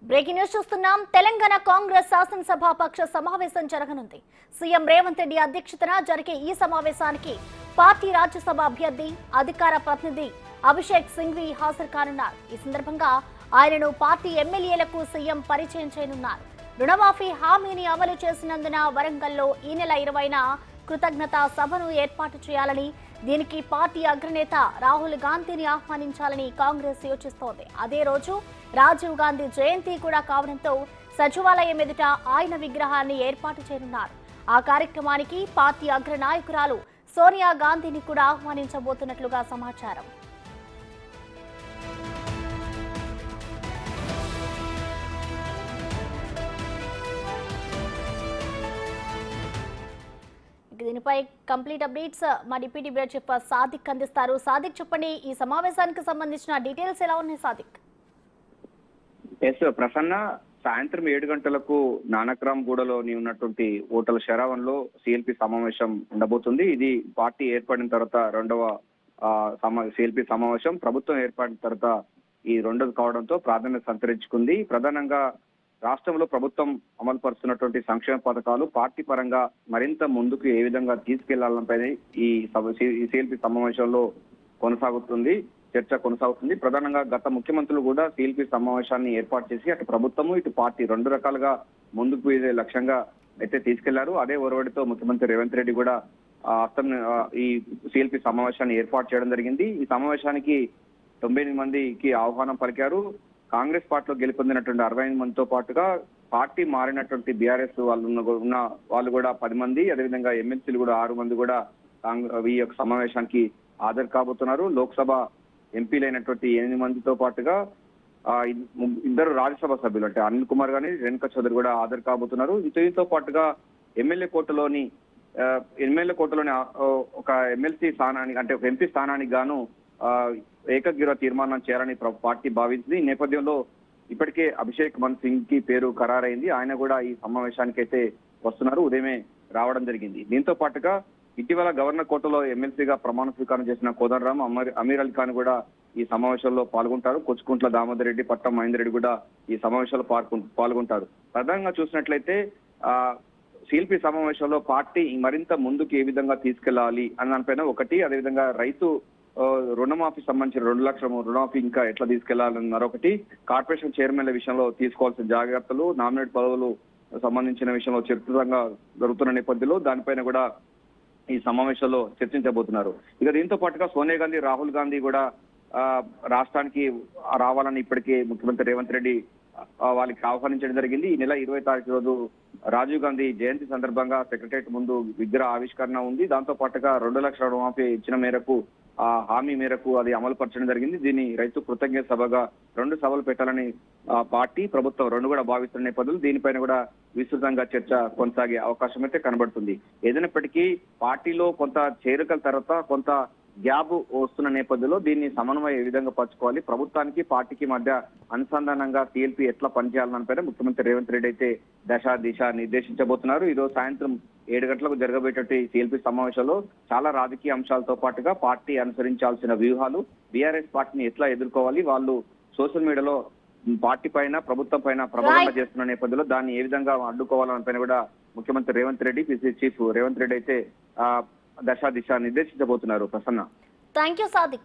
Breaking news చూస్తున్నాం. తెలంగాణ కాంగ్రెస్ శాసనసభ పక్ష సమావేశం జరగనుంది. సీఎం రేవంత్ రెడ్డి అధ్యక్షతన జరిగే ఈ సమావేశానికి పార్టీ రాజ్యసభ అభ్యర్థి అధికార ప్రతినిధి అభిషేక్ సింఘ్వి హాజరు కానున్నారు. ఈ సందర్భంగా ఆయనను పార్టీ ఎమ్మెల్యేలకు సీఎం పరిచయం చేయనున్నారు. రుణమాఫీ హామీని అమలు చేసినందున వరంగల్లో ఈ నెల 20న కృతజ్ఞతా సభను ఏర్పాటు చేయాలని, దీనికి పార్టీ అగ్రనేత రాహుల్ గాంధీని ఆహ్వానించాలని కాంగ్రెస్ యోచిస్తోంది. అదే రోజు రాజీవ్ గాంధీ జయంతి కూడా కావడంతో సచివాలయం ఎదుట ఆయన విగ్రహాన్ని ఏర్పాటు చేయనున్నారు. ఆ కార్యక్రమానికి పార్టీ అగ్ర నాయకురాలు సోనియా గాంధీని కూడా ఆహ్వానించబోతున్నట్లుగా సమాచారం. దీనిపై కంప్లీట్ అప్డేట్స్ మా డిప్యూటీ బ్యూరో చీఫ్ సాదిక్ అందిస్తారు. సాదిక్, చెప్పండి, ఈ సమావేశానికి సంబంధించిన డీటెయిల్స్ ఎలా ఉన్నాయి సాదిక్? ప్రసన్న, సాయంత్రం 7 గంటలకు నానక్రామ్ గూడలోని ఉన్నటువంటి హోటల్ శరావన్లో సిఎల్పి సమావేశం ఉండబోతుంది. ఇది పార్టీ ఏర్పడిన తర్వాత రెండవ సిఎల్పి సమావేశం. ప్రభుత్వం ఏర్పడిన తర్వాత ఈ రెండోది కావడంతో ప్రాధాన్యత సంతరించుకుంది. ప్రధానంగా రాష్ట్రంలో ప్రభుత్వం అమలు పరుస్తున్నటువంటి సంక్షేమ పథకాలు పార్టీ పరంగా మరింత ముందుకు ఏ విధంగా తీసుకెళ్లాలపై ఈ సిఎల్పి సమావేశంలో చర్చ కొనసాగుతుంది. ప్రధానంగా గత ముఖ్యమంత్రులు కూడా సిఎల్పి సమావేశాన్ని ఏర్పాటు చేసి అటు ప్రభుత్వము ఇటు పార్టీ రెండు రకాలుగా ముందుకు పోయే లక్ష్యంగా అయితే తీసుకెళ్లారు. అదే ఒరవడితో ముఖ్యమంత్రి రేవంత్ రెడ్డి కూడా ఈ సిఎల్పి సమావేశాన్ని ఏర్పాటు చేయడం జరిగింది. ఈ సమావేశానికి 98 మందికి ఆహ్వానం పలికారు. కాంగ్రెస్ పార్టీలో గెలుపొందినటువంటి 65 మందితో పాటుగా పార్టీ మారినటువంటి బీఆర్ఎస్ వాళ్ళు కూడా 10 మంది, అదేవిధంగా ఎమ్మెల్సీలు కూడా 6 మంది కూడా ఈ యొక్క సమావేశానికి హాజరు కాబోతున్నారు. లోక్సభ ఎంపీలైనటువంటి 8 మందితో పాటుగా 2 రాజ్యసభ సభ్యులు అంటే అనిల్ కుమార్ గాని రేణుకా చౌదరి కూడా హాజరు కాబోతున్నారు. దీంతో పాటుగా ఎమ్మెల్యే కోటలోని ఒక ఎమ్మెల్సీ స్థానానికి అంటే ఒక ఎంపీ స్థానానికి గాను ఏకగ్రీవ తీర్మానం చేయాలని పార్టీ భావించింది. ఈ నేపథ్యంలో ఇప్పటికే అభిషేక్ మన్ సింగ్ కి పేరు ఖరారైంది. ఆయన కూడా ఈ సమావేశానికి అయితే వస్తున్నారు. ఉదయమే రావడం జరిగింది. దీంతో పాటుగా ఇటీవల గవర్నర్ కోటలో ఎమ్మెల్సీగా ప్రమాణ స్వీకారం చేసిన కోదండరాం, అమీర్ అలీ ఖాన్ కూడా ఈ సమావేశంలో పాల్గొంటారు. కొచ్చుకుంట్ల దామోదర్ రెడ్డి, పట్టం మహేందర్ రెడ్డి కూడా ఈ సమావేశంలో పాల్గొంటారు. ప్రధానంగా చూసినట్లయితే సిఎల్పి సమావేశంలో పార్టీ మరింత ముందుకు ఏ విధంగా తీసుకెళ్లాలి అన్న దానిపైన ఒకటి, అదేవిధంగా రైతు రుణమాఫీ సంబంధించిన 2 లక్షల రుణమాఫీ ఇంకా ఎట్లా తీసుకెళ్లాలని మరొకటి, కార్పొరేషన్ చైర్మన్ల విషయంలో తీసుకోవాల్సిన జాగ్రత్తలు, నామినేట్ పదవులు సంబంధించిన విషయంలో చర్చగా జరుగుతున్న నేపథ్యంలో దానిపైన కూడా ఈ సమావేశంలో చర్చించబోతున్నారు. ఇక దీంతో పాటుగా సోనియా గాంధీ, రాహుల్ గాంధీ కూడా రాష్ట్రానికి రావాలని ఇప్పటికే ముఖ్యమంత్రి రేవంత్ రెడ్డి వాళ్ళకి ఆహ్వానించడం జరిగింది. ఈ నెల 20వ తారీఖు రోజు రాజీవ్ గాంధీ జయంతి సందర్భంగా సెక్రటరియట్ ముందు విగ్రహ ఆవిష్కరణ ఉంది. దాంతో పాటుగా 2 లక్షల రుణమాఫీ ఇచ్చిన మేరకు హామీ మేరకు అది అమలు పరచడం జరిగింది. దీన్ని రైతు కృతజ్ఞత సభగా 2 సభలు పెట్టాలని పార్టీ ప్రభుత్వం 2 కూడా భావిస్తున్న నేపథ్యంలో దీనిపైన కూడా విస్తృతంగా చర్చ కొనసాగే అవకాశం అయితే కనబడుతుంది. ఏదైనప్పటికీ పార్టీలో కొంత చేరికల తర్వాత కొంత గ్యాప్ వస్తున్న నేపథ్యంలో దీన్ని సమన్వయం ఏ విధంగా పరచుకోవాలి, ప్రభుత్వానికి పార్టీకి మధ్య అనుసంధానంగా సిఎల్పి ఎట్లా పనిచేయాలనిపైన ముఖ్యమంత్రి రేవంత్ రెడ్డి అయితే దిశ నిర్దేశించబోతున్నారు. ఈరోజు సాయంత్రం 7 గంటలకు జరగబోయేటట్టు సిఎల్పి సమావేశంలో చాలా రాజకీయ అంశాలతో పాటుగా పార్టీ అనుసరించాల్సిన వ్యూహాలు, బీఆర్ఎస్ పార్టీని ఎట్లా ఎదుర్కోవాలి, వాళ్ళు సోషల్ మీడియాలో పార్టీ పైన ప్రభుత్వం పైన ప్రబలంగా చేస్తున్న నేపథ్యంలో దాన్ని ఏ విధంగా అడ్డుకోవాలని పైన కూడా ముఖ్యమంత్రి రేవంత్ రెడ్డి, పిసిసి చీఫ్ రేవంత్ రెడ్డి అయితే దిశ నిర్దేశించబోతున్నారు. Prasanna, thank you Sadiq.